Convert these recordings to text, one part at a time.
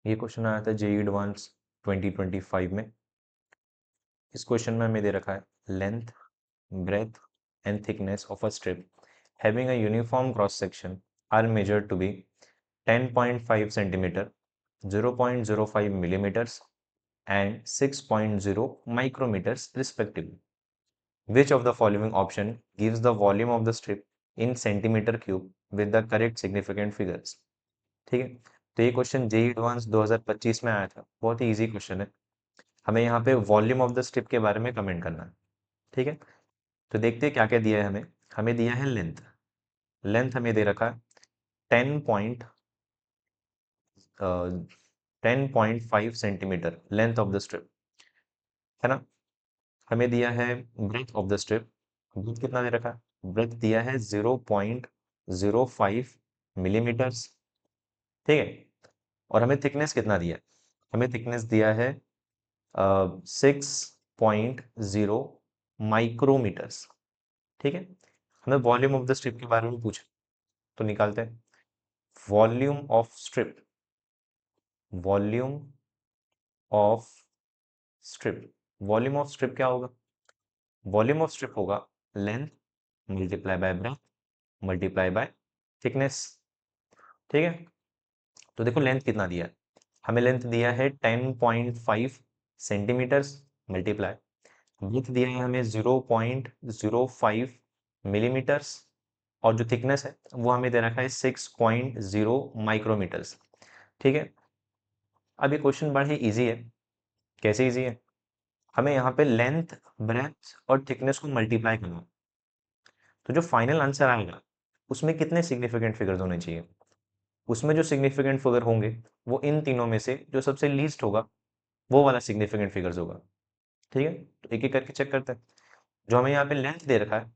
ये क्वेश्चन आया था जेई एडवांस 2025 में। इस क्वेश्चन में हमें दे रखा है length, breadth and thickness of a strip having a uniform cross section are measured to be 10.5 centimetre, 0.05 millimeters and 6.0 micrometers respectively. Which of the following option gives the volume of the strip in centimeter cube with the correct significant figures? ठीक है, तो ये question JEE advance 2025 में आया था। बहुत ही easy question है। हमें यहाँ पे वॉल्यूम ऑफ द स्ट्रिप के बारे में कमेंट करना है। ठीक है, तो देखते हैं क्या क्या दिया है हमें। हमें दिया है लेंथ। लेंथ हमें दे रखा है 10.5 centimetre length of the strip, है ना। हमें दिया है breadth of the strip. Breadth कितना दे रखा है? ब्रेथ दिया है 0.05 मिलीमीटर्स। ठीक है, और हमें थिकनेस कितना दिया है? हमें थिकनेस दिया है 6.0 माइक्रोमीटर्स। ठीक है, हमें वॉल्यूम ऑफ द स्ट्रिप के बारे में पूछा, तो निकालते हैं। Volume of strip, volume of strip, volume of strip क्या होगा? वॉल्यूम ऑफ स्ट्रिप होगा length multiply by breath multiply by thickness. ठीक है, तो देखो लेंथ कितना दिया है। हमें लेंथ दिया है 10.5 सेंटीमीटर्स मल्टीप्लाई, विड्थ दिया है हमें 0.05 मिलीमीटर्स, और जो थिकनेस है वो हमें दे रखा है 6.0 माइक्रोमीटर्स। ठीक है, अब ये क्वेश्चन बड़ा ही ईजी है। कैसे ईजी है? हमें यहाँ पे लेंथ, ब्रेथ और थिकनेस को मल्टीप्लाई करना है। तो जो फाइनल आंसर आएगा उसमें कितने सिग्निफिकेंट फिगर्स होने चाहिए? उसमें जो सिग्निफिकेंट फिगर होंगे वो इन तीनों में से जो सबसे लीस्ट होगा वो वाला सिग्निफिकेंट फिगर्स होगा। ठीक है, तो एक एक करके चेक करते हैं। जो हमें यहाँ पे लेंथ दे रखा है,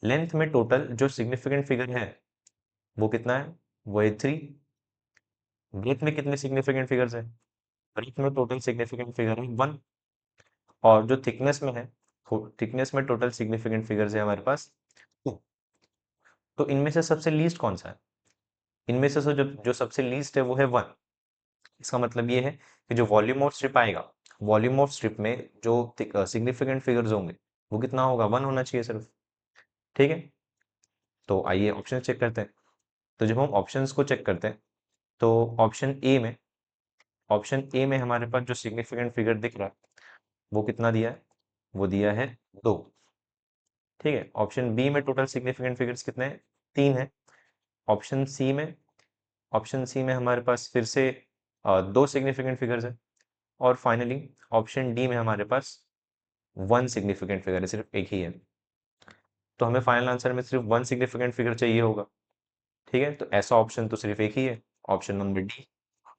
लेंथ में टोटल जो सिग्निफिकेंट फिगर है वो कितना है? वो है 3। ब्रेथ में कितने सिग्निफिकेंट फिगर्स है? ब्रेथ में टोटल सिग्निफिकेंट फिगर है 1। और जो थिकनेस में है, थिकनेस में टोटल सिग्निफिकेंट फिगर्स है हमारे पास 2। तो इनमें से सबसे लीस्ट कौन सा है? इनमें से जो जो सबसे लीस्ट है वो है 1। इसका मतलब ये है कि जो वॉल्यूम ऑफ स्ट्रिप आएगा, वॉल्यूम ऑफ स्ट्रिप में जो सिग्निफिकेंट फिगर्स होंगे वो कितना होगा? 1 होना चाहिए सिर्फ। ठीक है, तो आइए ऑप्शन चेक करते हैं। तो जब हम ऑप्शंस को चेक करते हैं तो ऑप्शन ए में हमारे पास जो सिग्निफिकेंट फिगर दिख रहा है वो कितना दिया है? वो दिया है 2। ठीक है, ऑप्शन बी में टोटल सिग्निफिकेंट फिगर्स कितने हैं? 3 है। ऑप्शन सी में ऑप्शन सी में हमारे पास फिर से 2 सिग्निफिकेंट फिगर्स है। और फाइनली ऑप्शन डी में हमारे पास 1 सिग्निफिकेंट फिगर है, सिर्फ एक ही है। तो हमें फाइनल आंसर में सिर्फ 1 सिग्निफिकेंट फिगर चाहिए होगा। ठीक है, तो ऐसा ऑप्शन तो सिर्फ एक ही है, ऑप्शन नंबर डी।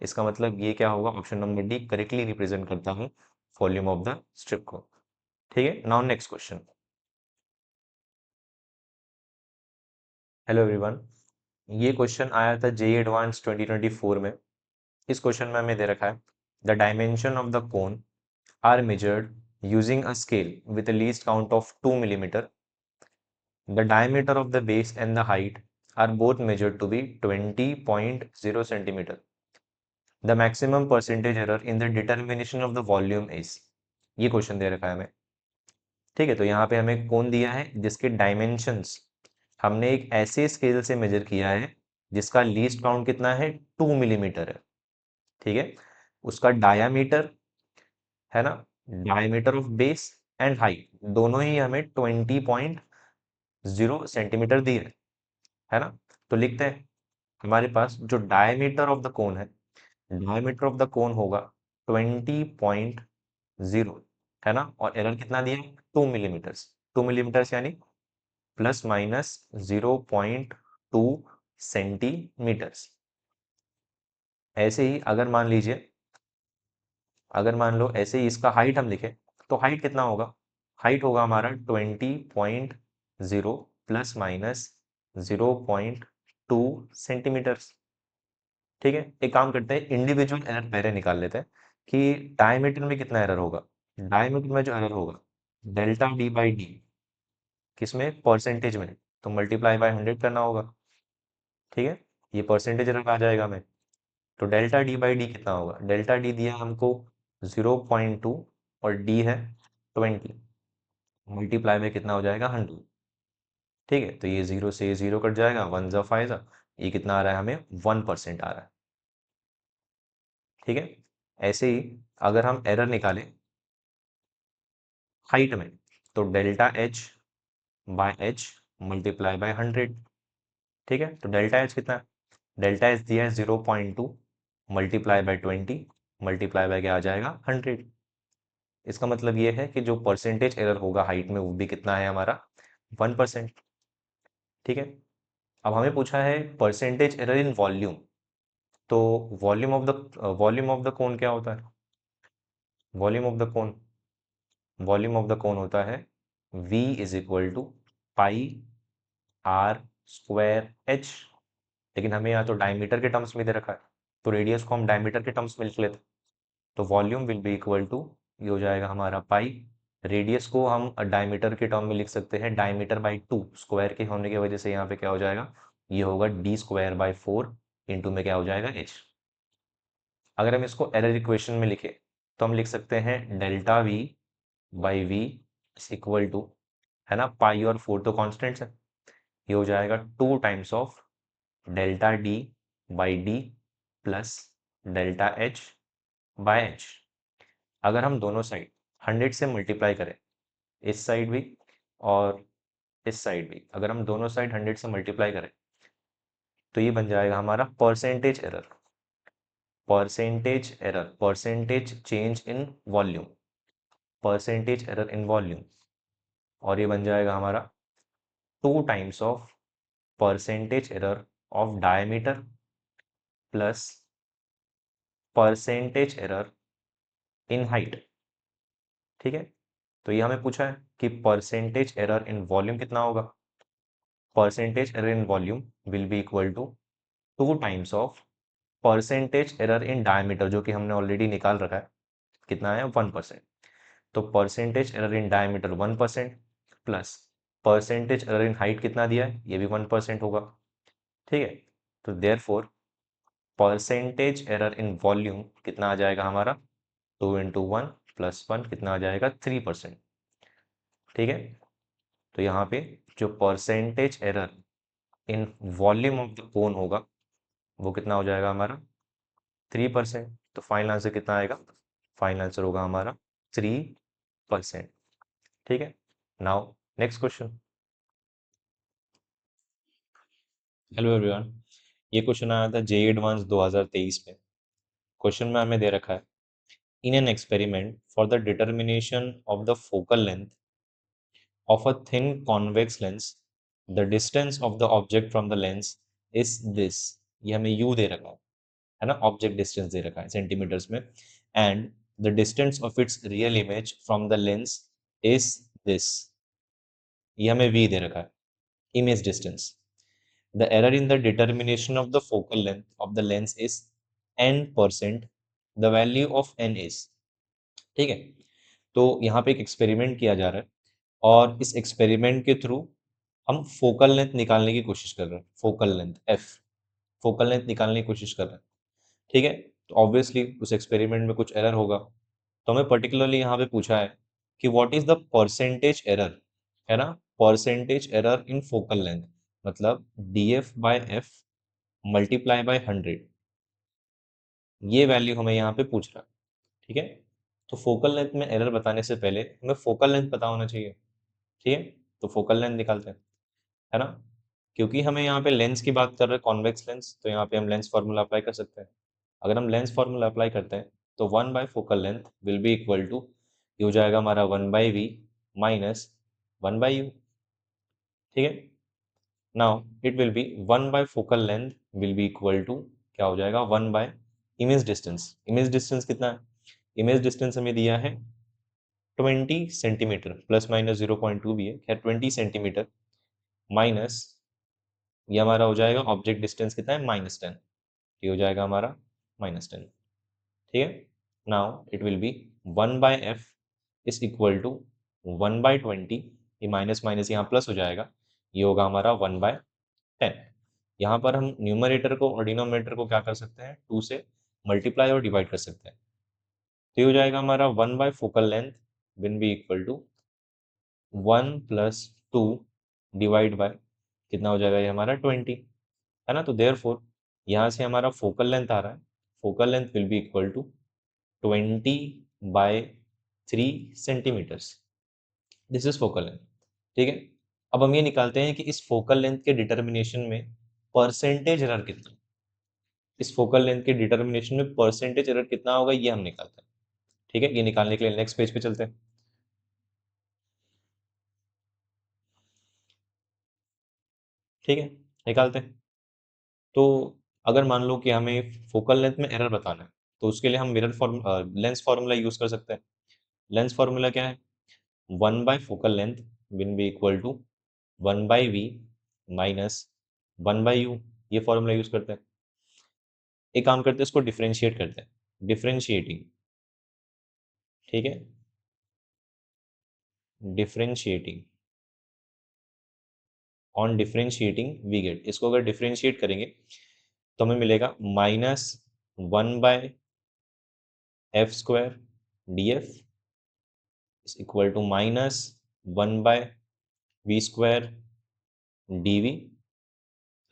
इसका मतलब ये क्या होगा? Option number D correctly represent करता है वॉल्यूम ऑफ द स्ट्रिप को। ठीक है, now next question. Hello everyone, ये क्वेश्चन आया था जेई एडवांस 2024 में। इस क्वेश्चन में हमें दे रखा है the dimension of the cone are measured using a scale with a least count of 2 millimeter. The diameter of the base and the height are both measured to be 20.0 centimeter. The maximum percentage error in the determination of the volume is। ये question दे रखा है हमें। ठीक है, तो यहाँ पे हमें कौन दिया है जिसके डायमेंशंस हमने एक ऐसे स्केल से मेजर किया है जिसका लीस्ट काउंट कितना है? 2 मिलीमीटर है। ठीक है, उसका डायामीटर, है ना, diameter of base and height दोनों ही हमें 20.0 सेंटीमीटर दिए है ना। तो लिखते हैं हमारे पास जो डायमीटर ऑफ द कोन है, डायमीटर ऑफ द कोन होगा 20.0, है ना। और एरर कितना दिया है? 2 मिलीमीटर्स। 2 मिलीमीटर्स यानी प्लस माइनस 0.2 सेंटीमीटर्स। ऐसे ही अगर मान लो ऐसे ही इसका हाइट हम लिखें तो हाइट कितना होगा? हाइट होगा हमारा 20.0 प्लस माइनस 0.2 सेंटीमीटर्स। ठीक है, एक काम करते हैं, इंडिविजुअल एरर पहले निकाल लेते हैं कि डायमीटर में कितना एरर होगा। डायमीटर में जो एरर होगा डेल्टा डी बाई डी, किसमें? परसेंटेज में, तो मल्टीप्लाई बाय 100 करना होगा। ठीक है, ये परसेंटेज एरर आ जाएगा हमें। तो डेल्टा डी बाई डी कितना होगा? डेल्टा डी दिया है हमको 0.2 और डी है 20, मल्टीप्लाई में कितना हो जाएगा? 100। ठीक है, तो ये 0 से ये 0 कट जाएगा, 1 जा 5 जा, ये कितना आ रहा है हमें? 1% आ रहा है। ठीक है, ऐसे ही अगर हम एरर निकालें हाइट में, तो delta H by H multiply by 100। ठीक है, तो डेल्टा एच कितना है? डेल्टा एच दिया है 0.2 मल्टीप्लाई बाय 20 मल्टीप्लाई बाय क्या आ जाएगा? 100। इसका मतलब ये है कि जो परसेंटेज एरर होगा हाइट में वो भी कितना है हमारा? 1%। ठीक है, अब हमें पूछा है परसेंटेज एरर इन वॉल्यूम। तो वॉल्यूम ऑफ द कोन क्या होता है? Volume of the cone, volume of the cone होता है V is equal to pi r square h. लेकिन हमें यहाँ तो डायमीटर के टर्म्स में दे रखा है, तो रेडियस को हम डायमीटर के टर्म्स में लिख लेते। तो volume will be equal to, ये हो जाएगा हमारा पाई, रेडियस को हम डायमीटर के टर्म में लिख सकते हैं डायमीटर बाई 2, स्क्वायर के होने की वजह से यहाँ पे क्या हो जाएगा? ये होगा डी स्क्वायर बाई 4 इंटू में क्या हो जाएगा? एच। अगर हम इसको एरर इक्वेशन में लिखें तो हम लिख सकते हैं delta v by v is equal to, है ना, पाई और 4 तो कॉन्स्टेंट्स है, ये हो जाएगा 2 times of delta D by D plus delta H by H. अगर हम दोनों साइड 100 से मल्टीप्लाई करें, इस साइड भी और इस साइड भी, अगर हम दोनों साइड 100 से मल्टीप्लाई करें तो ये बन जाएगा हमारा percentage error, percentage error, percentage change in volume, percentage error in volume. और ये बन जाएगा हमारा 2 times of percentage error of diameter plus percentage error in height. ठीक है, तो ये हमें पूछा है कि परसेंटेज एरर इन वॉल्यूम कितना होगा? Percentage error in volume will be equal to 2 times of percentage error in diameter, जो कि हमने ऑलरेडी निकाल रखा है, कितना है? 1%। तो percentage error in diameter 1% plus percentage error in height कितना दिया है? ये भी 1% होगा। ठीक है, तो therefore percentage error in volume कितना आ जाएगा हमारा? 2 इंटू 1 प्लस 1 कितना आ जाएगा? 3%। ठीक है, तो यहाँ पे जो percentage error in volume of the कोन होगा वो कितना हो जाएगा हमारा? 3%। तो फाइनल आंसर कितना आएगा? फाइनल आंसर होगा हमारा 3%। ठीक है, now next question. Hello everyone, ये क्वेश्चन आया था जेईई एडवांस 2023 में। क्वेश्चन में हमें दे रखा है in an experiment for the determination of the focal length of a thin convex lens, the distance of the object from the lens is this। ये हमें u दे रखा है ना, ऑब्जेक्ट डिस्टेंस दे रखा है सेंटीमीटर्स में, and the distance of its real image from the lens is this. ये हमें v दे रखा है, image distance. The error in the determination of the focal length of the lens is n%, the value of n is. ठीक है, तो यहाँ पे एक एक्सपेरिमेंट किया जा रहा है और इस एक्सपेरिमेंट के थ्रू हम फोकल लेंथ निकालने की कोशिश कर रहे हैं, focal length F, focal length निकालने की कोशिश कर रहे हैं। ठीक है, तो ऑब्वियसली उस एक्सपेरिमेंट में कुछ एरर होगा, तो हमें पर्टिकुलरली यहाँ पे पूछा है कि what is the percentage error, है ना, percentage error in focal length, मतलब D F by F multiply by 100, ये वैल्यू हमें यहाँ पे पूछ रहा है। ठीक है, तो फोकल लेंथ में एरर बताने से पहले हमें फोकल लेंथ पता होना चाहिए। ठीक है, तो फोकल लेंथ निकालते हैं, है ना, क्योंकि हमें यहाँ पे लेंस की बात कर रहे हैं, कॉन्वेक्स लेंस, तो यहाँ पे हम लेंस फार्मूला अप्लाई कर सकते हैं। अगर हम लेंस फार्मूला अप्लाई करते हैं तो 1 by focal length will be equal to, ये हो जाएगा हमारा 1 by v minus 1 by u. ठीक है, now it will be 1 by focal length will be equal to, क्या हो जाएगा? 1 by image distance. Image distance कितना है? इमेज डिस्टेंस हमें दिया है 20 सेंटीमीटर, प्लस माइनस 0.2 भी है, खैर 20 सेंटीमीटर, माइनस ये हमारा हो जाएगा ऑब्जेक्ट डिस्टेंस कितना है? -10। ये हो जाएगा हमारा -10। ठीक है, now it will be 1 by f is equal to 1 by 20, ये माइनस माइनस यहाँ प्लस हो जाएगा, ये होगा हमारा 1 बाय 10। यहाँ पर हम न्यूमरेटर को और डिनोमिनेटर को क्या कर सकते हैं, 2 से मल्टीप्लाई और डिवाइड कर सकते हैं। तो ये हो जाएगा हमारा 1 by focal length will be equal to 1 plus 2 divide by कितना हो जाएगा ये हमारा 20, है ना। तो देयरफॉर यहाँ से हमारा फोकल लेंथ आ रहा है, focal length will be equal to 20 by 3 centimetres. This is focal length, ठीक है। अब हम ये निकालते हैं कि इस फोकल लेंथ के डिटर्मिनेशन में परसेंटेज एरर कितना, इस फोकल लेंथ के डिटर्मिनेशन में परसेंटेज एरर कितना होगा ये हम निकालते हैं, ठीक है। ये निकालने के लिए नेक्स्ट पेज पे चलते हैं, ठीक है, निकालते हैं। तो अगर मान लो कि हमें फोकल लेंथ में एरर बताना है, तो उसके लिए हम mirror form lens formula use कर सकते हैं। लेंस फार्मूला क्या है, 1 by focal length will be equal to 1 by v minus 1 by u, ये फॉर्मूला यूज करते हैं। एक काम करते हैं, इसको डिफरेंशिएट करते हैं, डिफरेंशिएटिंग, ठीक है, differentiating, on differentiating we get, इसको अगर डिफरेंशिएट करेंगे तो हमें मिलेगा minus 1 by f square d f is equal to minus 1 by we square D v,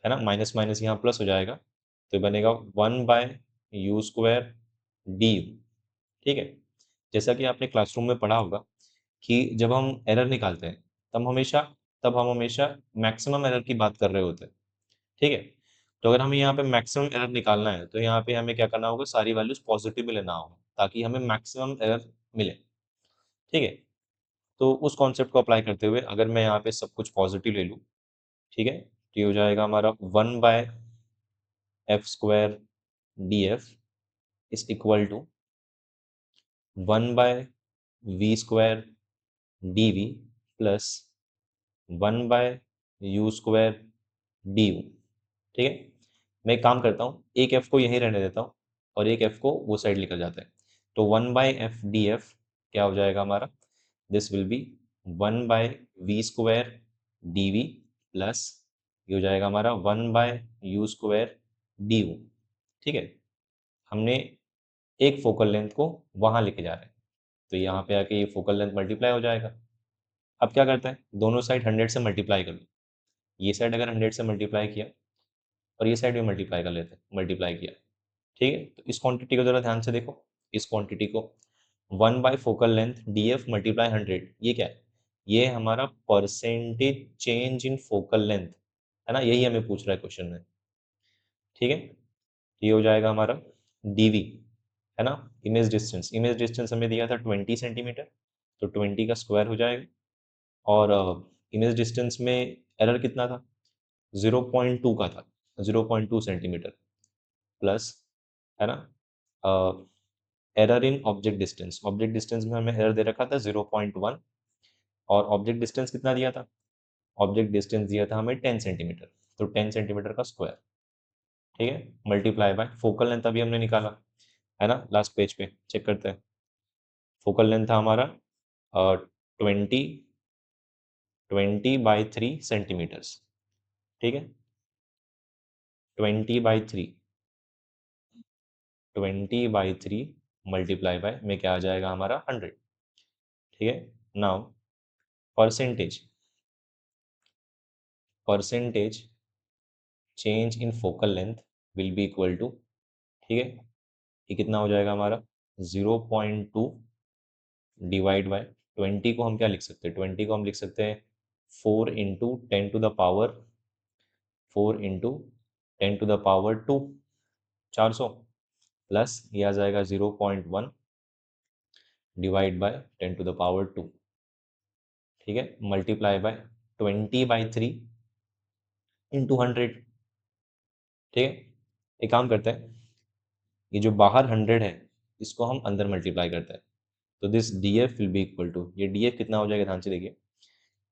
है ना। माइनस माइनस यहाँ प्लस हो जाएगा, तो बनेगा 1 by you square D you, ठीक है। जैसा कि आपने क्लासरूम में पढ़ा होगा कि जब हम एरर निकालते हैं तब हम हमेशा मैक्सिमम एरर की बात कर रहे होते हैं, ठीक है। तो अगर हमें यहाँ पे मैक्सिमम एरर निकालना है तो यहाँ पे हमें क्या करना होगा, सारी वैल्यूज पॉजिटिव में लेना होगा ताकि हमें मैक्सिमम एरर मिले, ठीक है। तो उस कॉन्सेप्ट को अप्लाई करते हुए अगर मैं यहाँ पे सब कुछ पॉजिटिव ले लूँ, ठीक है, तो ये हो जाएगा हमारा 1 by f square d f is equal to 1 by we square D we plus 1 by you square D you, ठीक है। मैं एक काम करता हूँ, एक एफ को यहीं रहने देता हूँ और एक एफ को वो साइड लेकर जाते हैं। तो 1 बाय एफ डी एफ क्या हो जाएगा हमारा, this will be 1 by we square D we plus ये हो जाएगा हमारा 1 by you square D you, ठीक है। हमने एक फोकल लेंथ को वहाँ लेके जा रहे हैं, तो यहाँ पे आके ये फोकल लेंथ मल्टीप्लाई हो जाएगा। अब क्या करता है, दोनों साइड 100 से मल्टीप्लाई कर लो, ये साइड अगर 100 से मल्टीप्लाई किया और ये साइड भी मल्टीप्लाई कर लेते हैं, मल्टीप्लाई किया, ठीक है। तो इस क्वांटिटी को जरा ध्यान से देखो, इस क्वांटिटी को 1 by focal length D F multiply 100, ये क्या है, ये हमारा percentage change in focal length, है ना, यही हमें पूछ रहा है क्वेश्चन में, ठीक है। ये हो जाएगा हमारा डीवी, है ना। इमेज डिस्टेंस हमें दिया था 20 सेंटीमीटर, तो 20 का स्क्वायर हो जाएगा और इमेज डिस्टेंस में एरर कितना था, 0.2 का था, 0.2 सेंटीमीटर प्लस, है ना, एरर इन ऑब्जेक्ट डिस्टेंस में हमें एरर दे रखा था 0.1 और ऑब्जेक्ट डिस्टेंस कितना दिया था, ऑब्जेक्ट डिस्टेंस दिया था हमें 10 सेंटीमीटर, तो 10 सेंटीमीटर का स्क्वायर, ठीक है, मल्टीप्लाई बाय फोकल लेंथ अभी हमने निकाला, है ना। लास्ट पेज पे चेक करते हैं, फोकल लेंथ था हमारा 20 20 बाई 3 सेंटीमीटर्स, ठीक है, 20 बाई 3, 20 बाई 3 मल्टीप्लाई बाय में क्या आ जाएगा हमारा 100, ठीक है। Now percentage percentage change in focal length will be equal to, ठीक है, ये कितना हो जाएगा हमारा 0.2 डिवाइड बाय 20 को हम क्या लिख सकते हैं, 20 को हम लिख सकते हैं 4 into 10 to the power 2, 400 plus ये आ जाएगा 0.1 divide by 10 to the power 2, ठीक है, मल्टीप्लाई बाय 20 बाई 3 इंटू 100, ठीक है। एक काम करते हैं, ये जो बाहर 100 है इसको हम अंदर मल्टीप्लाई करते हैं, तो this D F will be equal to, ये डी एफ कितना हो जाएगा ध्यान से देखिए,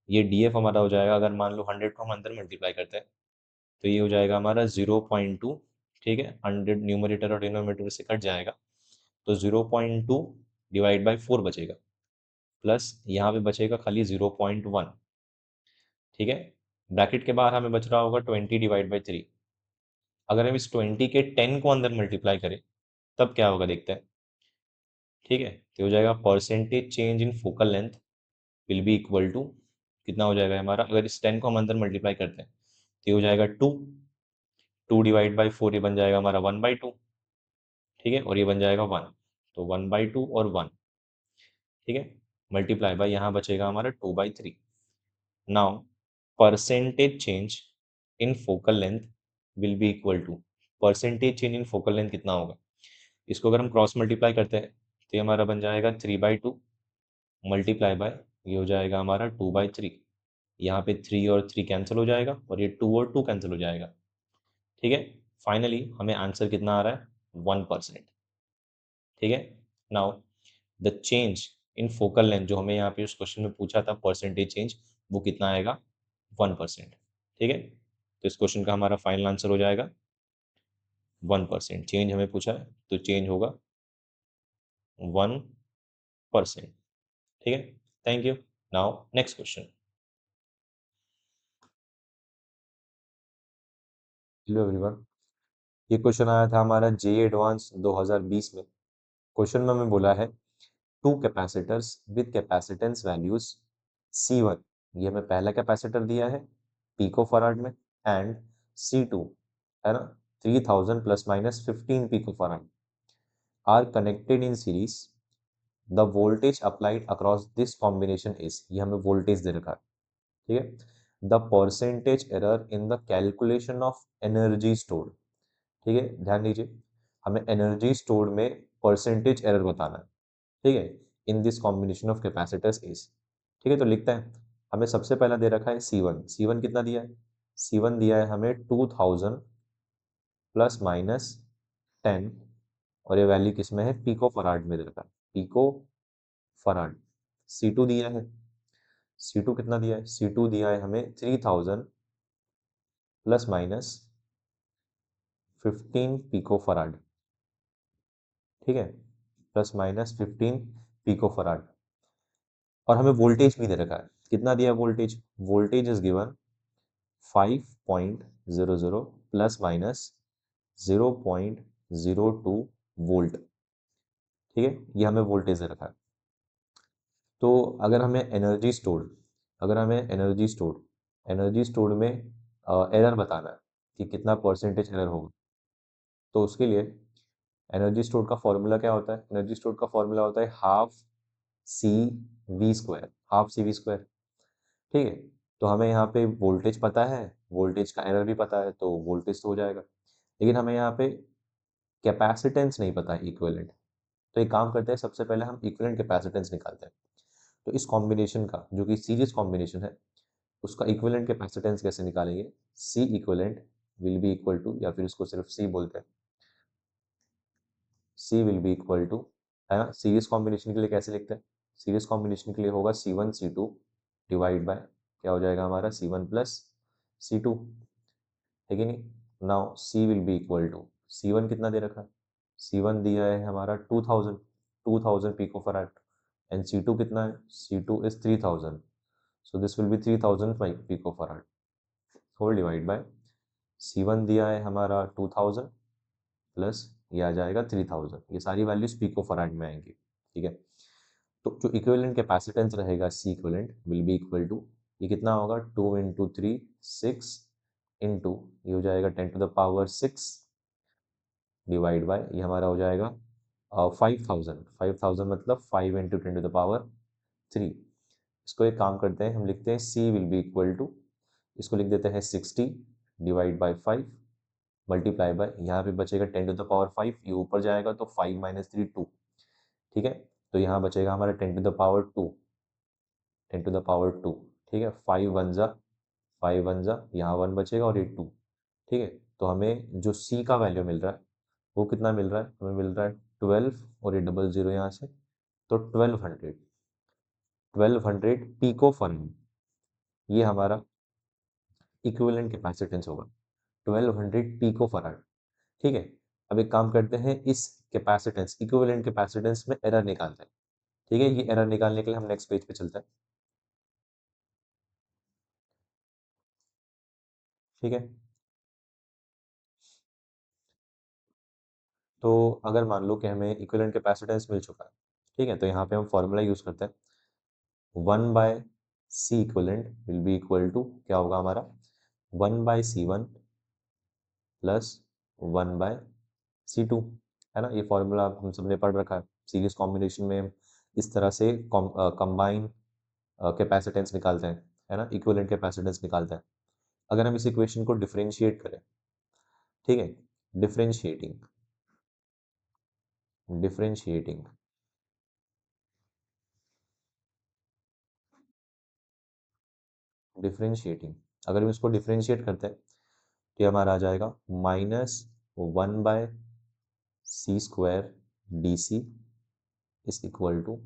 ये डी एफ हमारा हो जाएगा, अगर मान लो 100 को हम अंदर मल्टीप्लाई करते हैं तो ये हो जाएगा हमारा 0.2, ठीक है, 100 न्यूमरेटर और डिनोमिनेटर से कट जाएगा, तो 0.2 डिवाइड बाई 4 बचेगा, प्लस यहाँ पे बचेगा खाली 0.1, ठीक है। ब्रैकेट के बाहर हमें बच रहा होगा 20 डिवाइड बाई 3, अगर हम इस 20 के 10 को अंदर मल्टीप्लाई करें तब क्या होगा देखते हैं। ठीक है, तो हो जाएगा percentage change in focal length will be equal to, कितना हो जाएगा हमारा, अगर इस 10 को हम अंदर मल्टीप्लाई करते हैं तो ये हो जाएगा 2, 2 डिवाइड बाई 4, ये बन जाएगा हमारा 1/2। ठीक है, और ये बन जाएगा 1, तो 1/2 और 1। ठीक है, मल्टीप्लाई बाय यहाँ बचेगा हमारा 2/3। Now percentage change in focal length will be equal to, percentage change in focal length कितना होगा, इसको अगर हम क्रॉस मल्टीप्लाई करते हैं तो ये हमारा बन जाएगा 3/2 मल्टीप्लाई बाय, ये हो जाएगा हमारा 2/3। यहाँ पे 3 और 3 कैंसिल हो जाएगा और ये 2 और 2 कैंसिल हो जाएगा। ठीक है, फाइनली हमें आंसर कितना आ रहा है, 1%। ठीक है, now the change in focal length जो हमें यहाँ पे उस क्वेश्चन में पूछा था परसेंटेज चेंज, वो कितना आएगा, 1%। ठीक है, तो इस क्वेश्चन का हमारा फाइनल आंसर हो जाएगा 1%। चेंज हमें पूछा है तो चेंज होगा 1%। ठीक है, thank you. Now next question. Hello everyone, ये क्वेश्चन आया था हमारा जे एडवांस 2020 में। क्वेश्चन में हमें बोला है two capacitors with capacitance values C1, ये हमें पहला कैपेसिटर दिया है पिको फराड में, एंड C2 है ना 3000 plus minus 15 pico farad are connected in series, the voltage applied across this combination is, ये हमें वोल्टेज दे रखा है। ठीक है, the percentage error in the calculation of energy stored. ठीक है, ध्यान दीजिए, हमें एनर्जी स्टोर्ड में परसेंटेज एरर बताना है। ठीक है, in this combination of capacitors is. ठीक है, तो लिखते हैं, हमें सबसे पहला दे रखा है C1, C1 कितना दिया है, C1 दिया है हमें 2000 प्लस माइनस 10, और ये वैल्यू किस में है, पिको फराड में दे रखा है, पिको फराड। C2 दिया है, C2 कितना दिया है, C2 दिया है हमें 3000 प्लस माइनस 15 पिको फराड। ठीक है, प्लस माइनस 15 पिको फराड, और हमें वोल्टेज भी दे रखा है, कितना दिया है voltage, voltage is given 5.00 plus minus 0.02 volt. ठीक है, ये हमें वोल्टेज दे रखा है। तो अगर हमें एनर्जी स्टोर्ड, अगर हमें एनर्जी स्टोर्ड में एरर बताना है कि कितना परसेंटेज एरर होगा, तो उसके लिए एनर्जी स्टोर्ड का फॉर्मूला क्या होता है, एनर्जी स्टोर्ड का फॉर्मूला होता है half C V square, half C V square. ठीक है, तो हमें यहाँ पे वोल्टेज पता है, वोल्टेज का एरर भी पता है, तो वोल्टेज तो हो जाएगा, लेकिन हमें यहाँ पे कैपेसिटेंस नहीं पता है इक्विवेलेंट। तो एक काम करते हैं, सबसे पहले हम इक्विवेलेंट कैपेसिटेंस निकालते हैं। तो इस कॉम्बिनेशन का जो कि सीरीज कॉम्बिनेशन है, उसका इक्विवेलेंट कैपेसिटेंस कैसे निकालेंगे, C equivalent will be equal to, या फिर उसको सिर्फ सी बोलते हैं, C will be equal to, है ना, सीरीज कॉम्बिनेशन के लिए कैसे लिखते हैं, सीरीज कॉम्बिनेशन के लिए होगा C1 C2 डिवाइड बाय, क्या हो जाएगा हमारा C1 प्लस C2। ठीक है नहीं, now C will be equal to, C1 कितना दे रखा है, C1 दिया है हमारा 2000, 2000 पिको फराड, एंड C2 कितना है, C2 is 3000, so this will be 3000 pico farad, whole divide by C1 दिया है हमारा 2000 प्लस ये आ जाएगा 3000, ये सारी वैल्यूज पिको फराड में आएंगी। ठीक है, तो जो इक्विवेलेंट कैपेसिटेंस रहेगा C equivalent will be equal to, ये कितना होगा, 2 × 3 6 इंटू, ये हो जाएगा 10⁻6 डिवाइड बाय, ये हमारा हो जाएगा 5000, 5000 मतलब 5 × 10⁻3। इसको एक काम करते हैं, हम लिखते हैं C will be equal to, इसको लिख देते हैं 60 डिवाइड बाय 5 मल्टीप्लाई बाय, यहाँ पे बचेगा 10⁻5, ये ऊपर जाएगा तो 5 - 3 2। ठीक है, तो यहाँ बचेगा हमारा 10⁻2, 10⁻2। ठीक है, 5 × 1 = 5 × 1 यहाँ 1 बचेगा और ये 2। ठीक है, तो हमें जो C का वैल्यू मिल रहा है वो कितना मिल रहा है, हमें मिल रहा है 12, और ये डबल जीरो यहाँ से, तो 1200, 1200 पिको फराड, ये हमारा इक्विवेलेंट कैपेसिटेंस होगा, 1200 पिको फराड। ठीक है, अब एक काम करते हैं, इस कैपेसिटेंस इक्विवेलेंट कैपेसिटेंस में एरर निकालते हैं। ठीक है, ये एरर निकालने के लिए हम नेक्स्ट पेज पे चलते हैं। ठीक है, तो अगर मान लो कि हमें इक्विवेलेंट कैपेसिटेंस मिल चुका है, ठीक है, तो यहाँ पे हम फॉर्मूला यूज़ करते हैं, 1/C equivalent will be equal to क्या होगा हमारा, 1/C1 प्लस 1/C2, है ना। ये फॉर्मूला हम सबने पढ़ रखा है, सीरीज कॉम्बिनेशन में इस तरह से कंबाइन कैपेसिटेंस निकालते हैं, है ना, इक्विवेलेंट कैपेसिटेंस निकालते हैं। अगर हम इस इक्वेशन को डिफरेंशिएट करें, ठीक है, डिफरेंशिएटिंग डिफरेंशिएटिंग डिफरेंशिएटिंग अगर हम इसको डिफरेंशिएट करते हैं तो ये हमारा आ जाएगा -1/C² dC is equal to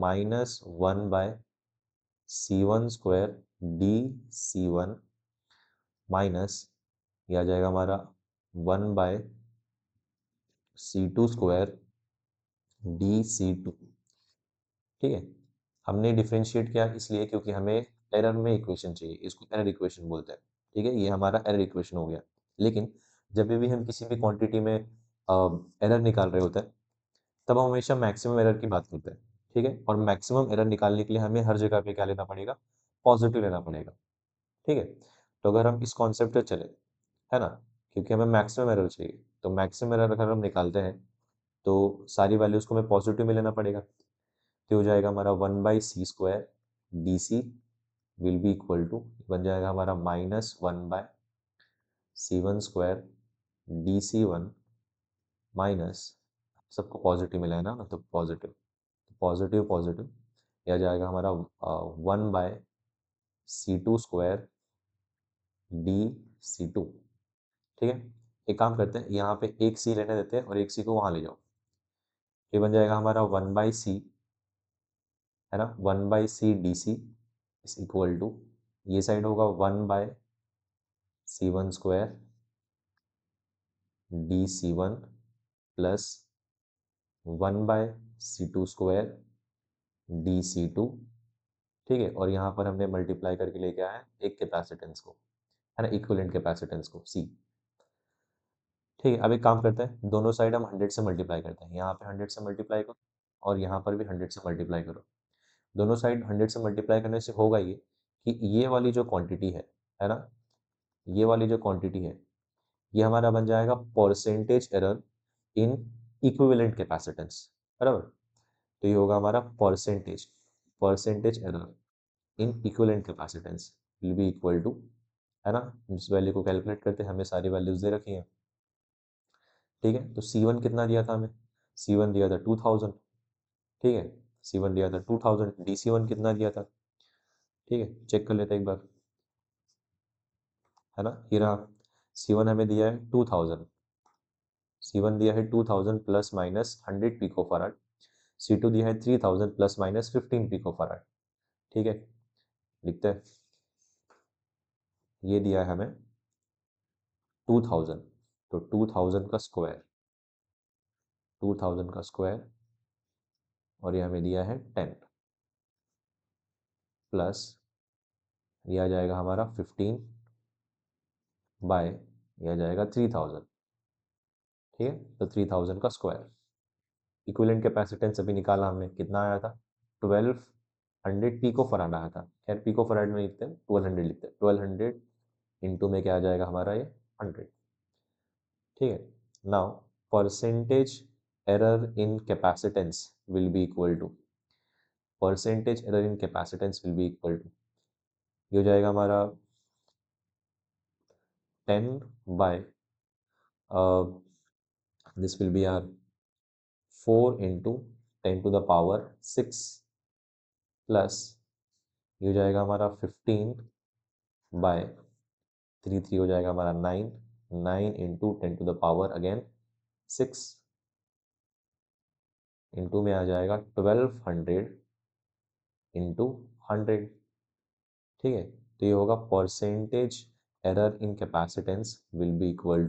-1/C1² dC1 minus ये आ जाएगा हमारा 1/C2² dC2। ठीक है, हमने डिफरेंशिएट किया इसलिए क्योंकि हमें एरर में इक्वेशन चाहिए, इसको एरर इक्वेशन बोलते हैं। ठीक है, ये हमारा एरर इक्वेशन हो गया। लेकिन जब भी हम किसी भी क्वांटिटी में एरर निकाल रहे होते हैं तब हम हमेशा मैक्सिमम एरर की बात करते हैं। ठीक है, और मैक्सिमम एरर निकालने के लिए हमें हर जगह पे क्या लेना पड़ेगा, पॉजिटिव लेना पड़ेगा। ठीक है, तो अगर हम इस कॉन्सेप्ट पे चले, है ना, क्योंकि हमें मैक्सिमम एरर चाहिए, तो मैक्सिमम एरर अगर हम निकालते हैं तो सारी वैल्यूज को हमें पॉजिटिव में लेना पड़ेगा। तो हो जाएगा हमारा 1/C² dC will be equal to बन जाएगा हमारा -1/C1² dC1 माइनस, सबको पॉजिटिव मिला है ना, तो पॉजिटिव पॉजिटिव पॉजिटिव, यह आ जाएगा हमारा 1/C2² dC2। ठीक है, एक काम करते हैं, यहाँ पे एक सी लेने देते हैं और एक सी को वहाँ ले जाओ। ये बन जाएगा हमारा 1/C, है ना, 1/C dC is equal to, ये साइड होगा 1/C1² dC1 plus 1/C2² dC2। ठीक है, और यहाँ पर हमने मल्टीप्लाई करके लेके आया है एक कैपेसिटेंस को, है ना, इक्विवेलेंट कैपेसिटेंस को C। ठीक है, अब एक काम करते हैं, दोनों साइड हम 100 से मल्टीप्लाई करते हैं, यहाँ पे 100 से मल्टीप्लाई करो और यहाँ पर भी 100 से मल्टीप्लाई करो। दोनों साइड 100 से मल्टीप्लाई करने से होगा ये कि ये वाली जो क्वांटिटी है ना, ये वाली जो क्वांटिटी है ये हमारा बन जाएगा percentage error in equivalent capacitance, बराबर। तो ये होगा हमारा percentage error in equivalent capacitance will be equal to, है ना, इस वैल्यू को कैलकुलेट करते हैं, हमें सारी वैल्यूज दे रखी हैं। ठीक है, तो C1 कितना दिया था हमें, C1 दिया था 2000। ठीक है, C1 दिया था 2000, DC1 कितना दिया था, ठीक है, चेक कर लेते हैं एक बार, है ना, ये रहा, C1 हमें दिया है 2000, C1 दिया है 2000 plus minus 100 pico farad, C2 दिया है 3000 प्लस माइनस 15 पिको फराड। ठीक है, लिखते हैं, ये दिया है हमें 2000, तो 2000 का स्क्वायर, 2000 का स्क्वायर, और ये हमें दिया है 10 प्लस ये आ जाएगा हमारा 15 बाय ये आ जाएगा 3000। ठीक है, तो 3000 का स्क्वायर, इक्विवेलेंट कैपेसिटेंस अभी निकाला हमने, कितना आया था, 1200 पिको फराड आया था। खैर पिको फराड में लिखते हैं, 1200 लिखते हैं, 1200 इंटू में क्या आ जाएगा हमारा ये 100। ठीक है, now percentage error in capacitance will be equal to, percentage error in capacitance will be equal to, ये हो जाएगा हमारा 10 by this will be are 4 into 10 to the power 6 plus ये हो जाएगा हमारा 15 बाय 3 हो जाएगा हमारा 9, 9 into 10 to the power again 6 into में आ जाएगा 1200 इंटू 100। ठीक है, तो ये होगा percentage error in capacitance will be equal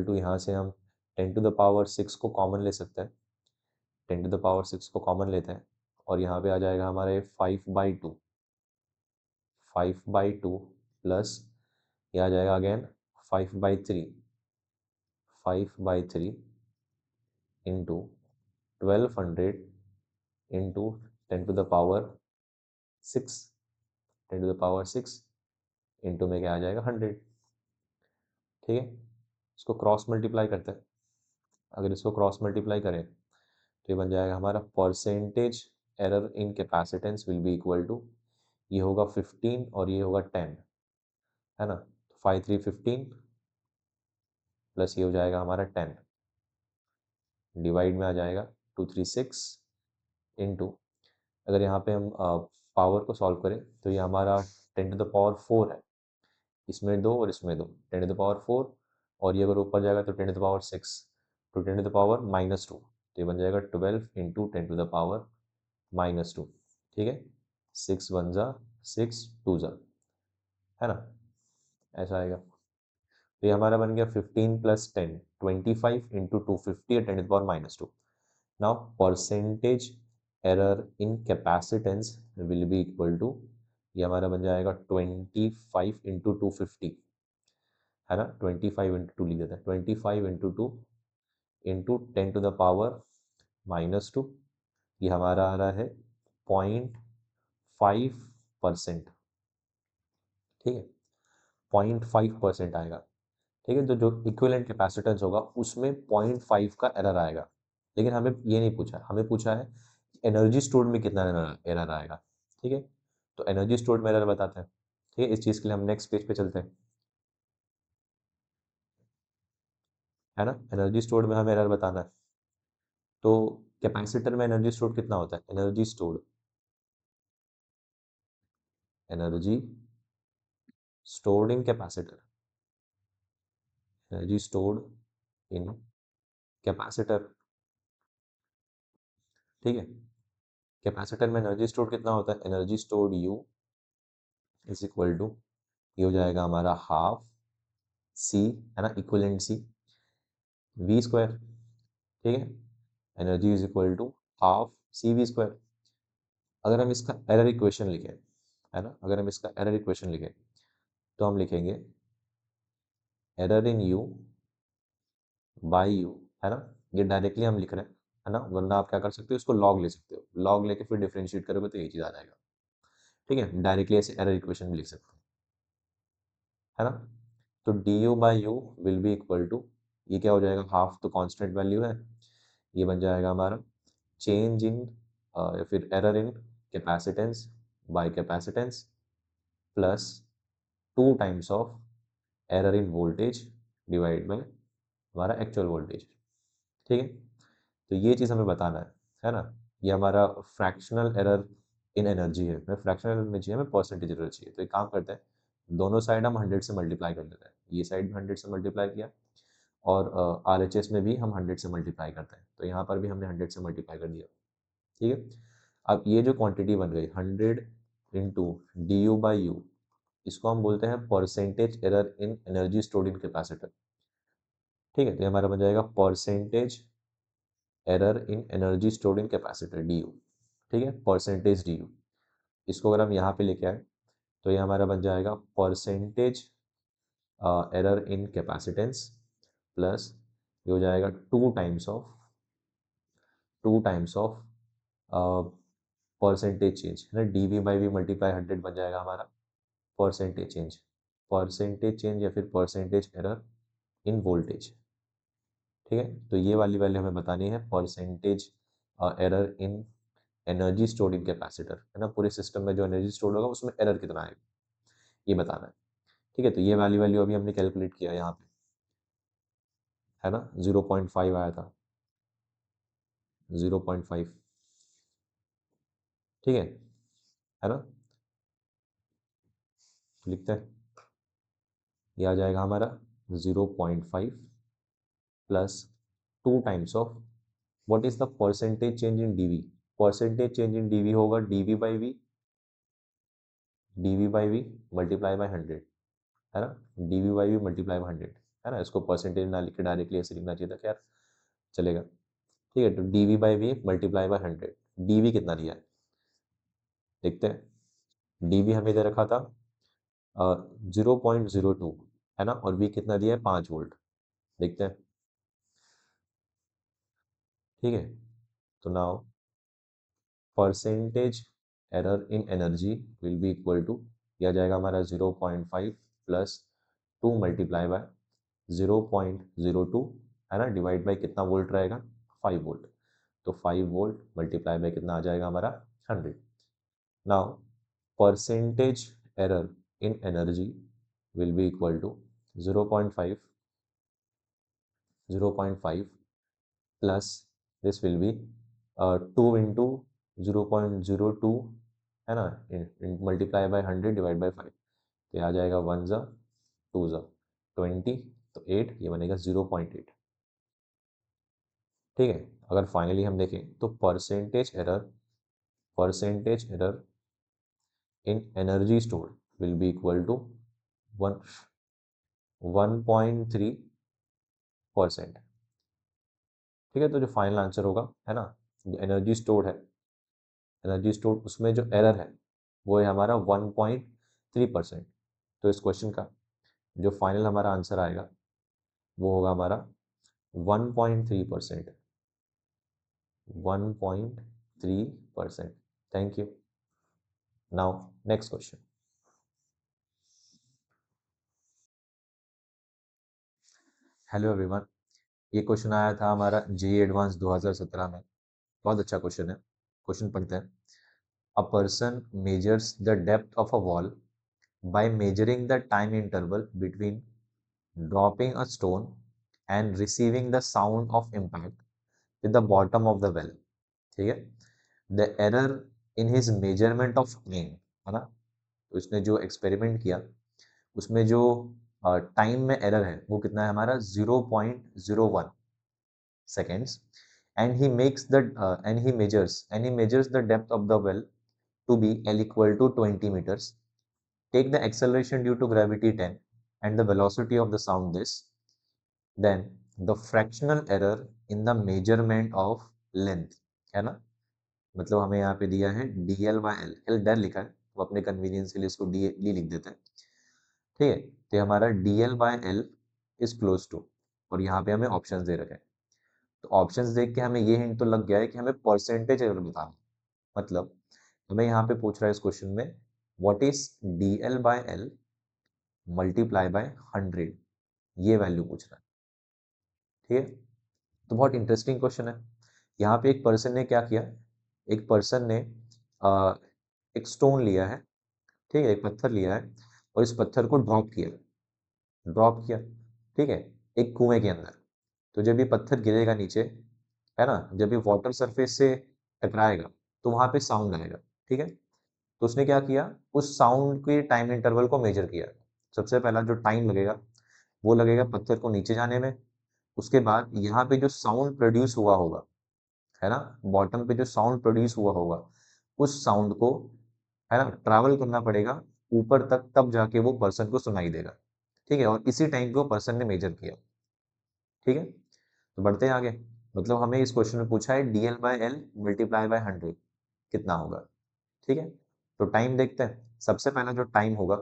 to यहाँ से हम 10 टू द पावर 6 को कॉमन ले सकते हैं, 10 टू द पावर 6 को कॉमन लेते हैं और यहाँ पे आ जाएगा हमारे 5/2, 5/2 प्लस ये आ जाएगा again 5/3, 5/3 into 1200 into 10 to the power 6, 10 to the power 6 into में क्या आ जाएगा 100। ठीक है, इसको क्रॉस मल्टीप्लाई करते हैं। अगर इसको क्रॉस मल्टीप्लाई करें तो ये बन जाएगा हमारा percentage error in capacitance will be equal to, ये होगा 15 और ये होगा 10, है ना। 5 3 15 प्लस ये हो जाएगा हमारा 10, डिवाइड में आ जाएगा 2 3 6 इंटू, अगर यहाँ पे हम पावर को सॉल्व करें तो ये हमारा 10 to the power 4 है, इसमें 2 और इसमें 2, 10 to the power 4, और ये अगर ऊपर जाएगा तो 10 to the power 6, तो 10 to the power -2, तो ये बन जाएगा 12 इंटू 10 to the power -2। ठीक है, 6 1 जा 6 2 जा, है ना, ऐसा आएगा। तो ये हमारा बन गया 15 + 10 25 इंटू 250 और 10 to the power -2। Now percentage error in capacitance will be equal to, ये हमारा बन जाएगा 25 इंटू 250, है ना, 25 इंटू 2 लिख देते हैं, 25 into 2 into 10 to the power -2, ये हमारा आ रहा है 0.5%। ठीक है, 0.5% आएगा। ठीक है, तो जो इक्विवेलेंट कैपेसिटेंस होगा उसमें 0.5 का एरर आएगा, लेकिन हमें ये नहीं पूछा, हमें पूछा है एनर्जी स्टोर्ड में कितना एरर आएगा। ठीक है, तो एनर्जी स्टोर्ड में एरर बताते हैं। ठीक है, इस चीज़ के लिए हम नेक्स्ट पेज पे चलते हैं, है ना। एनर्जी स्टोर्ड में हमें एरर बताना है, तो कैपेसिटर में एनर्जी स्टोर्ड कितना होता है, energy stored, energy stored in capacitor, energy stored in capacitor. ठीक है, कैपेसिटर में एनर्जी स्टोर्ड कितना होता है, energy stored U is equal to, ये हो जाएगा हमारा हाफ सी, है ना, इक्विवेलेंट सी वी स्क्वायर। ठीक है, energy is equal to half C V square. अगर हम इसका एरर इक्वेशन लिखें, है ना, अगर हम इसका एरर इक्वेशन लिखें तो हम लिखेंगे error in you by you, है ना, ये डायरेक्टली हम लिख रहे हैं, है ना, वरना आप क्या कर सकते हो, इसको लॉग ले सकते हो, लॉग लेके फिर डिफरेंशिएट करोगे तो ये चीज़ आ जाएगा। ठीक है, डायरेक्टली ऐसे एरर इक्वेशन भी लिख सकते हैं, है ना। तो D U by U will be equal to, ये क्या हो जाएगा, हाफ तो कांस्टेंट वैल्यू है, ये बन जाएगा हमारा चेंज इन या फिर error in capacitance by capacitance plus 2 times of error in voltage divide by हमारा एक्चुअल वोल्टेज। ठीक है, तो ये चीज़ हमें बताना है ना। ये हमारा फ्रैक्शनल एरर इन एनर्जी है, हमें फ्रैक्शनल एरर नहीं चाहिए, हमें परसेंटेज एरर चाहिए। तो एक काम करते हैं, दोनों साइड हम 100 से मल्टीप्लाई कर देते हैं, ये साइड भी 100 से मल्टीप्लाई किया और RHS में भी हम 100 से मल्टीप्लाई करते हैं, तो यहाँ पर भी हमने 100 से मल्टीप्लाई कर दिया। ठीक है, अब ये जो क्वांटिटी बन गई 100 into D U by you, इसको हम बोलते हैं percentage error in energy stored in capacitor. ठीक है, तो ये हमारा बन जाएगा percentage error in energy stored in capacitor D you. ठीक है, परसेंटेज डी यू, इसको अगर हम यहाँ पे लेके आए तो ये हमारा बन जाएगा percentage error in capacitance plus ये हो जाएगा 2 टाइम्स ऑफ परसेंटेज चेंज, है ना, D V by V multiply 100 बन जाएगा हमारा परसेंटेज चेंज या फिर परसेंटेज एरर इन वोल्टेज। ठीक है, तो ये वाली वैल्यू हमें बतानी है, percentage error in energy stored in capacitor, है ना, पूरे सिस्टम में जो एनर्जी स्टोर्ड होगा उसमें एरर कितना आएगा ये बताना है। ठीक है, तो ये वाली वैल्यू अभी हमने कैलकुलेट किया यहाँ पे, है ना, 0.5 आया था, 0.5। ठीक है ना, तो लिखते हैं, ये आ जाएगा हमारा 0.5 plus 2 times of what is the percentage change in DV, percentage change in DV होगा DV by V multiply by 100, है ना, DV by V multiply by 100, है ना, इसको परसेंटेज ना लिख के डायरेक्टली ऐसे लिखना चाहिए था, खैर चलेगा। ठीक है, तो D V by V multiply by 100, D V कितना दिया है देखते हैं। डीवी हमें दे रखा था 0.02, है ना, और वी कितना दिया है 5 वोल्ट, देखते हैं। ठीक है, तो now percentage error in energy will be equal to, यह जाएगा हमारा 0.5 प्लस 2 मल्टीप्लाई बाय 0.02, है ना, डिवाइड बाय कितना वोल्ट रहेगा, 5 वोल्ट, तो 5 वोल्ट मल्टीप्लाई बाय कितना आ जाएगा हमारा 100। Now percentage error in energy will be equal to 0.5 plus this will be 2 into 0.02, है ना, मल्टीप्लाई बाय 100 डिवाइड बाय 5, तो आ जाएगा 1 ज़ा 2 ज़ा 20, तो 8, ये बनेगा 0.8। ठीक है, अगर फाइनली हम देखें तो percentage error in energy store will be equal to 1.3%। ठीक है, तो जो फाइनल आंसर होगा, है ना, जो एनर्जी स्टोर है, एनर्जी स्टोर उसमें जो एरर है वो है हमारा 1.3%। तो इस क्वेश्चन का जो फाइनल हमारा आंसर आएगा वो होगा हमारा 1.3%, 1.3%। Thank you. Now next question. Hello everyone, ये क्वेश्चन आया था हमारा जेईई एडवांस 2017 में। बहुत अच्छा क्वेश्चन है। क्वेश्चन पढ़ते हैं। A person measures the depth of a wall by measuring the time interval between dropping a stone and receiving the sound of impact with the bottom of the well। ठीक है, the error in his measurement of time, है ना, तो इसने जो experiment किया उसमें जो टाइम में एरर है वो कितना है हमारा 0.01 seconds, and he measures the depth of the well to be L equal to 20 meters. Take the acceleration due to gravity 10 and the velocity of the sound this, then the fractional error in the measurement of length, है ना, मतलब हमें यहाँ पे दिया है dl by l, l डर लिखा है, वो अपने कन्वीनियंस के लिए इसको डी लिख देते हैं। ठीक है, तो हमारा dl by l is close to, और यहाँ पे हमें ऑप्शंस दे रखे हैं, तो ऑप्शंस देख के हमें ये हिंट तो लग गया है कि हमें परसेंटेज एरर बताना, मतलब हमें यहाँ पे पूछ रहा है इस क्वेश्चन में what is dl by l multiply by 100, ये वैल्यू पूछ रहा है। ठीक है, तो बहुत इंटरेस्टिंग क्वेश्चन है। यहाँ पे एक पर्सन ने क्या किया, एक पर्सन ने एक स्टोन लिया है, ठीक है, एक पत्थर लिया है और इस पत्थर को ड्रॉप किया, ठीक है, एक कुएं के अंदर। तो जब ये पत्थर गिरेगा नीचे, है ना, जब ये वाटर सरफेस से टकराएगा तो वहां पे साउंड आएगा। ठीक है, तो उसने क्या किया, उस साउंड के टाइम इंटरवल को मेजर किया। सबसे पहला जो टाइम लगेगा वो लगेगा पत्थर को नीचे जाने में, उसके बाद यहाँ पे जो साउंड प्रोड्यूस हुआ होगा, है ना, बॉटम पे जो साउंड प्रोड्यूस हुआ होगा उस साउंड को, है ना, ट्रैवल करना पड़ेगा ऊपर तक, तब जाके वो पर्सन को सुनाई देगा। ठीक है, और इसी टाइम को पर्सन ने मेजर किया। ठीक है, तो बढ़ते हैं आगे। मतलब हमें इस क्वेश्चन में पूछा है DL by L multiply by 100 कितना होगा। ठीक है, तो टाइम देखते हैं। सबसे पहला जो टाइम होगा,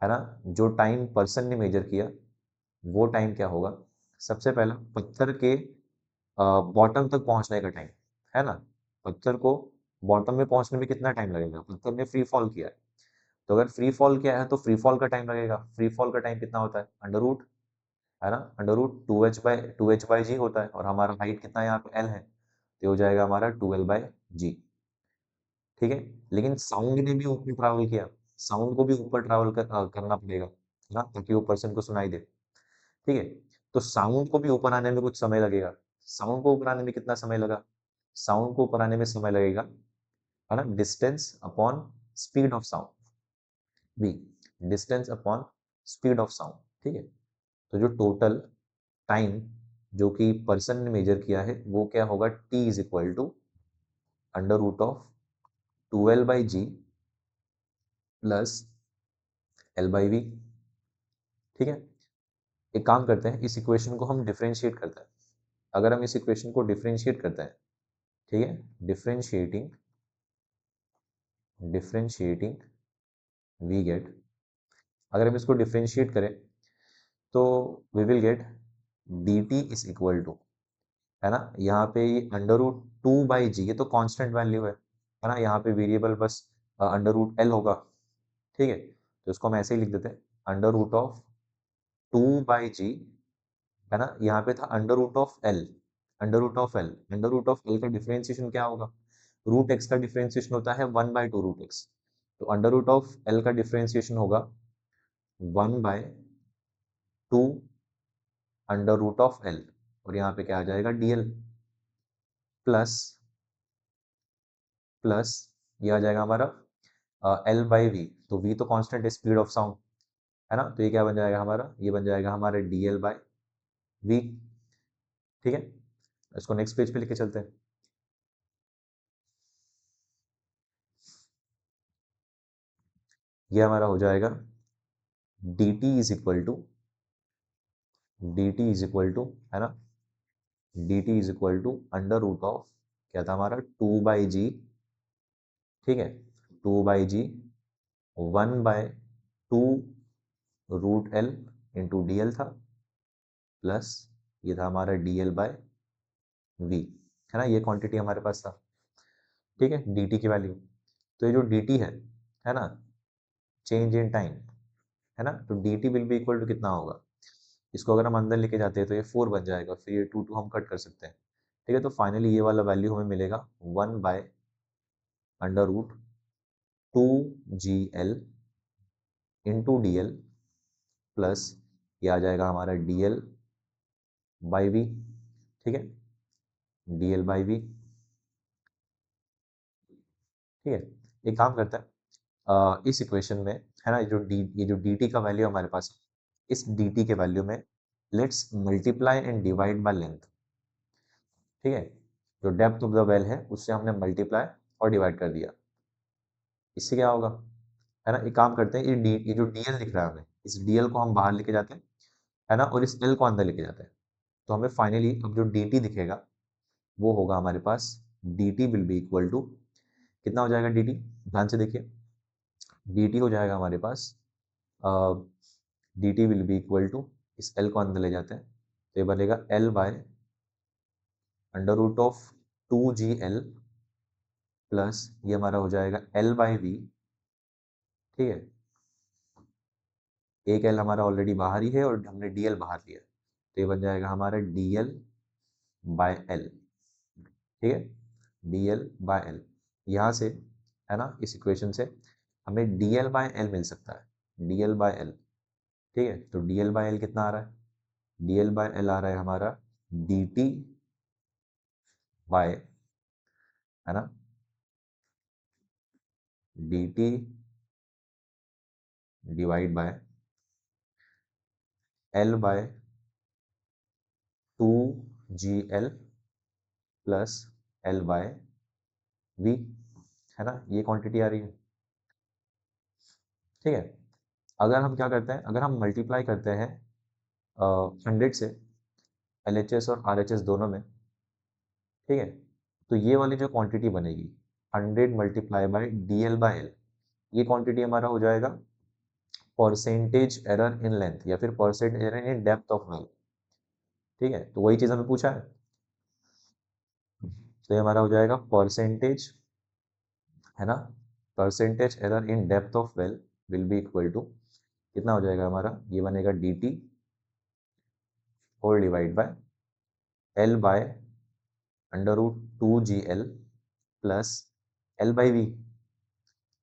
है ना, जो टाइम पर्सन ने मेजर किया वो टाइम क्या होगा, सबसे पहला पत्थर के बॉटम तक पहुंचने का टाइम, है ना, पत्थर को बॉटम में पहुंचने में कितना टाइम लगेगा, पत्थर ने फ्री फॉल किया है, तो अगर फ्री फॉल किया है तो फ्री फॉल का टाइम लगेगा। फ्री फॉल का टाइम कितना होता है, अंडर रूट, है ना, अंडर रूट 2h/जी होता है, और हमारा हाइट कितना है यहाँ पे एल है, तो हो जाएगा हमारा 2l/जी। ठीक है, लेकिन साउंड ने भी ऊपर ट्रैवल किया, साउंड को भी ऊपर ट्रैवल करना पड़ेगा, है ना, ताकि वो पर्सन को सुनाई दे। ठीक है, तो साउंड को भी ऊपर आने में कुछ समय लगेगा। साउंड को ऊपर आने में कितना समय लगा, साउंड को ऊपर आने में समय लगेगा, है ना, distance upon speed of sound, B, distance upon speed of sound. ठीक है, तो जो टोटल टाइम जो कि पर्सन ने मेजर किया है वो क्या होगा, T is equal to under root of 2l/जी प्लस l/वी। ठीक है, एक काम करते हैं, इस इक्वेशन को हम डिफरेंशिएट करते हैं। अगर हम इस इक्वेशन को डिफरेंशिएट करते हैं, ठीक है, डिफरेंशिएटिंग वी गेट, अगर हम इसको डिफरेंशिएट करें तो we will get D T is equal to, है ना। यहाँ पे ये √2/g, ये तो कांस्टेंट वैल्यू है ना। यहाँ पे वेरिएबल बस √L होगा, ठीक है। तो इसको हम ऐसे ही लिख देते हैं, √2/g, है ना। यहाँ पे था √L, √L का डिफरेंशिएशन क्या होगा, √x का डिफरेंशिएशन होता है 1/2 √x, तो √L का डिफरेंशिएशन होगा 1/2 √L, और यहाँ पे क्या आ जाएगा dl, प्लस प्लस ये आ जाएगा हमारा L/v, तो v तो कांस्टेंट है, स्पीड ऑफ साउंड, है ना। तो ये क्या बन जाएगा हमारा, ये बन जाएगा हमारा dl/v, ठीक है। इसको नेक्स्ट पेज पे लेके चलते हैं। ये हमारा हो जाएगा dt इज इक्वल टू, है ना, dt इज इक्वल टू √, क्या था हमारा 2/g, ठीक है, 2/g 1/2 √L इंटू dl था, प्लस ये था हमारा dl/v, है ना। ये क्वांटिटी हमारे पास था, ठीक है, dt की वैल्यू। तो ये जो dt है ना, चेंज इन टाइम, है ना, तो dt will be equal to कितना होगा, इसको अगर हम अंदर लेके जाते हैं तो ये 4 बन जाएगा, फिर ये 2 हम कट कर सकते हैं, ठीक है। तो फाइनली ये वाला वैल्यू हमें मिलेगा 1/√2gl इंटू dl, प्लस ये आ जाएगा हमारा dl/v, ठीक है, dl/v, ठीक है। एक काम करते हैं, इस इक्वेशन में, है ना, ये जो dt का वैल्यू हमारे पास है, इस dt के वैल्यू में let's multiply and divide by length, ठीक है। जो डेप्थ ऑफ द वेल है उससे हमने मल्टीप्लाई और डिवाइड कर दिया, इससे क्या होगा, है ना। एक काम करते हैं, ये जो dl दिख रहा है हमें, इस dl को हम बाहर लेके जाते हैं, है ना, और इस l को अंदर लेके जाते हैं, तो हमें फाइनली अब जो dt दिखेगा वो होगा हमारे पास dt will be equal to, कितना हो जाएगा dt, ध्यान से देखिए, dt हो जाएगा हमारे पास dt will be equal to, इस l को अंदर ले जाते हैं, तो ये बनेगा L/√2gl, प्लस ये हमारा हो जाएगा L/v, ठीक है। एक L हमारा ऑलरेडी बाहर ही है और हमने dl बाहर लिया, तो ये बन जाएगा हमारा dl/l, ठीक है, dl/l। यहाँ से, है ना, इस इक्वेशन से हमें dl/l मिल सकता है, dl/l, ठीक है। तो dl/l कितना आ रहा है, dl/l आ रहा है हमारा dt बाय, है ना, dt divide by L/2gl plus L/v, है ना, ये क्वांटिटी आ रही है, ठीक है। अगर हम क्या करते हैं, अगर हम मल्टीप्लाई करते हैं 100 से LHS और RHS दोनों में, ठीक है, तो ये वाली जो क्वांटिटी बनेगी 100 मल्टीप्लाई बाय dl/l, ये क्वांटिटी हमारा हो जाएगा परसेंटेज एरर इन लेंथ या फिर percentage error in depth of well, ठीक है। तो वही चीज़ हमें पूछा है, तो ये हमारा हो जाएगा परसेंटेज, है ना, percentage error in depth of well will be equal to, कितना हो जाएगा हमारा, ये बनेगा dt whole divide by L/√2gl plus L/v,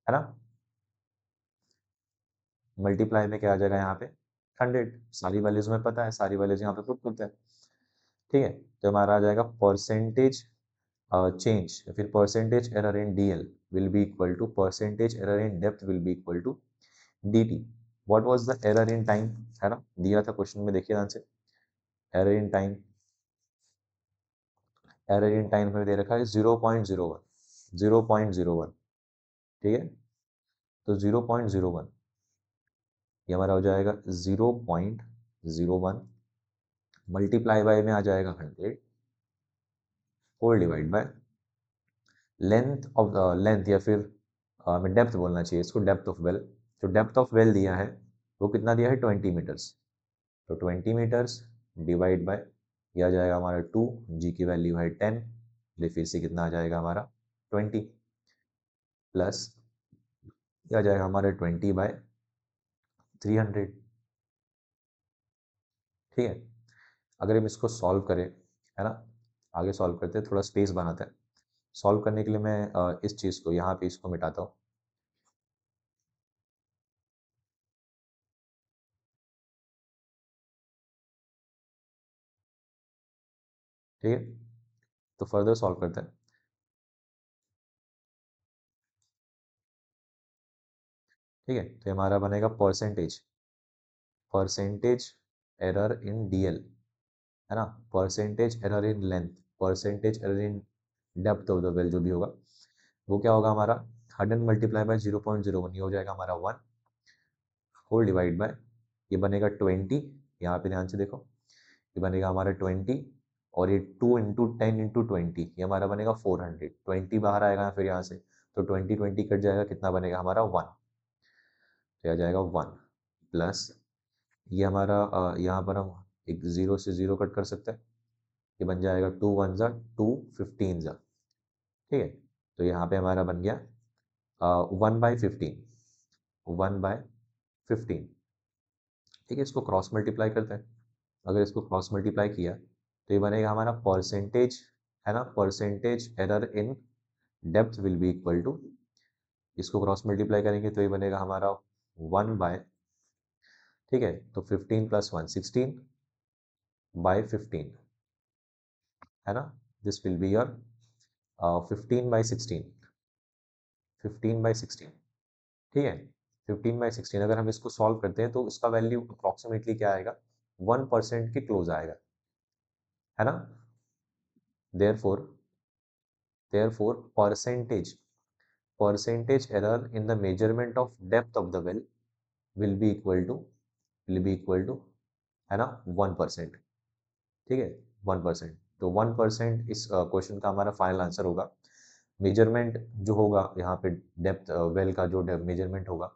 है ना, मल्टीप्लाई में क्या आ जाएगा यहाँ पे 100, सारी वैल्यूज में पता है, सारी वैल्यूज यहाँ पे पुट करते हैं, ठीक है। तो हमारा आ जाएगा परसेंटेज चेंज या फिर percentage error in dl will be equal to percentage error in depth will be equal to dt। What was the error in time, है ना, दिया था क्वेश्चन में, देखिए ध्यान से, error in time, error in time हमें दे रखा है 0.01, 0.01, ठीक है। तो 0.01 ये हमारा हो जाएगा 0.01 मल्टीप्लाई बाय में आ जाएगा 100 whole divide by length of length या फिर हमें डेप्थ बोलना चाहिए इसको, डेप्थ ऑफ वेल, जो डेप्थ ऑफ वेल दिया है वो कितना दिया है 20 मीटर्स, तो 20 मीटर्स डिवाइड बाय ये आ जाएगा हमारा 2, जी की वैल्यू है 10, ये फिर से कितना आ जाएगा हमारा 20, प्लस ये आ जाएगा हमारा 20/300। ठीक है, अगर हम इसको सॉल्व करें, है ना, आगे सॉल्व करते हैं, थोड़ा स्पेस बनाते हैं। सॉल्व करने के लिए मैं इस चीज़ को यहाँ पे इसको मिटाता हूँ। ठीक है, तो फर्दर सॉल्व करते हैं। ठीक है, तो हमारा बनेगा परसेंटेज, परसेंटेज एरर इन डीएल, है ना, percentage error in length, percentage error in depth of the well, जो भी होगा वो क्या होगा हमारा 100 मल्टीप्लाई बाय 0.01, ये हो जाएगा हमारा 1 होल डिवाइड बाय, ये बनेगा 20, यहाँ पे ध्यान से देखो, ये बनेगा हमारा 20, और ये 2 × 10 × 20, ये हमारा बनेगा 400, 20 बाहर आएगा फिर यहाँ से, तो 20 कट जाएगा, कितना बनेगा हमारा 1, तो आ जाएगा 1, प्लस ये हमारा यहाँ पर हम एक 0 से 0 कट कर सकते हैं, ये बन जाएगा 2 1 ज़ा 2 15 ज़ा। ठीक है, तो यहाँ पे हमारा बन गया 1/15, 1/15। ठीक है, इसको क्रॉस मल्टीप्लाई करते हैं, अगर इसको क्रॉस मल्टीप्लाई किया तो ये बनेगा हमारा परसेंटेज, है ना, percentage error in depth will be equal to, इसको क्रॉस मल्टीप्लाई करेंगे तो ये बनेगा हमारा 1/, ठीक है, तो 15 + 1 16/15, है ना, दिस विल बी योर 15/16, 15/16। ठीक है, 15/16 अगर हम इसको सॉल्व करते हैं तो इसका वैल्यू अप्रॉक्सीमेटली क्या आएगा, 1% के क्लोज आएगा, है ना। Therefore therefore percentage error in the measurement of depth of the well will be equal to, will be equal to, है ना, 1%। ठीक है, 1%, तो 1% इस क्वेश्चन का हमारा फाइनल आंसर होगा। मेजरमेंट जो होगा यहाँ पे डेप्थ वेल का जो मेजरमेंट होगा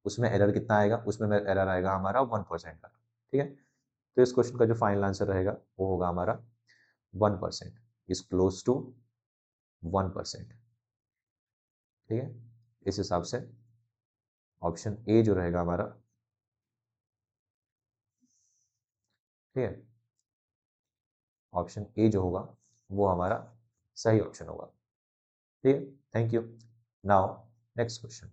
उसमें एरर कितना आएगा, उसमें एरर आएगा हमारा 1% का। ठीक है, तो इस क्वेश्चन का जो फाइनल आंसर रहेगा वो होगा हमारा 1%, इज क्लोज टू 1%। ठीक है, इस हिसाब से ऑप्शन ए जो रहेगा हमारा, ठीक है, ऑप्शन ए जो होगा वो हमारा सही ऑप्शन होगा। ठीक है, thank you. Now next question.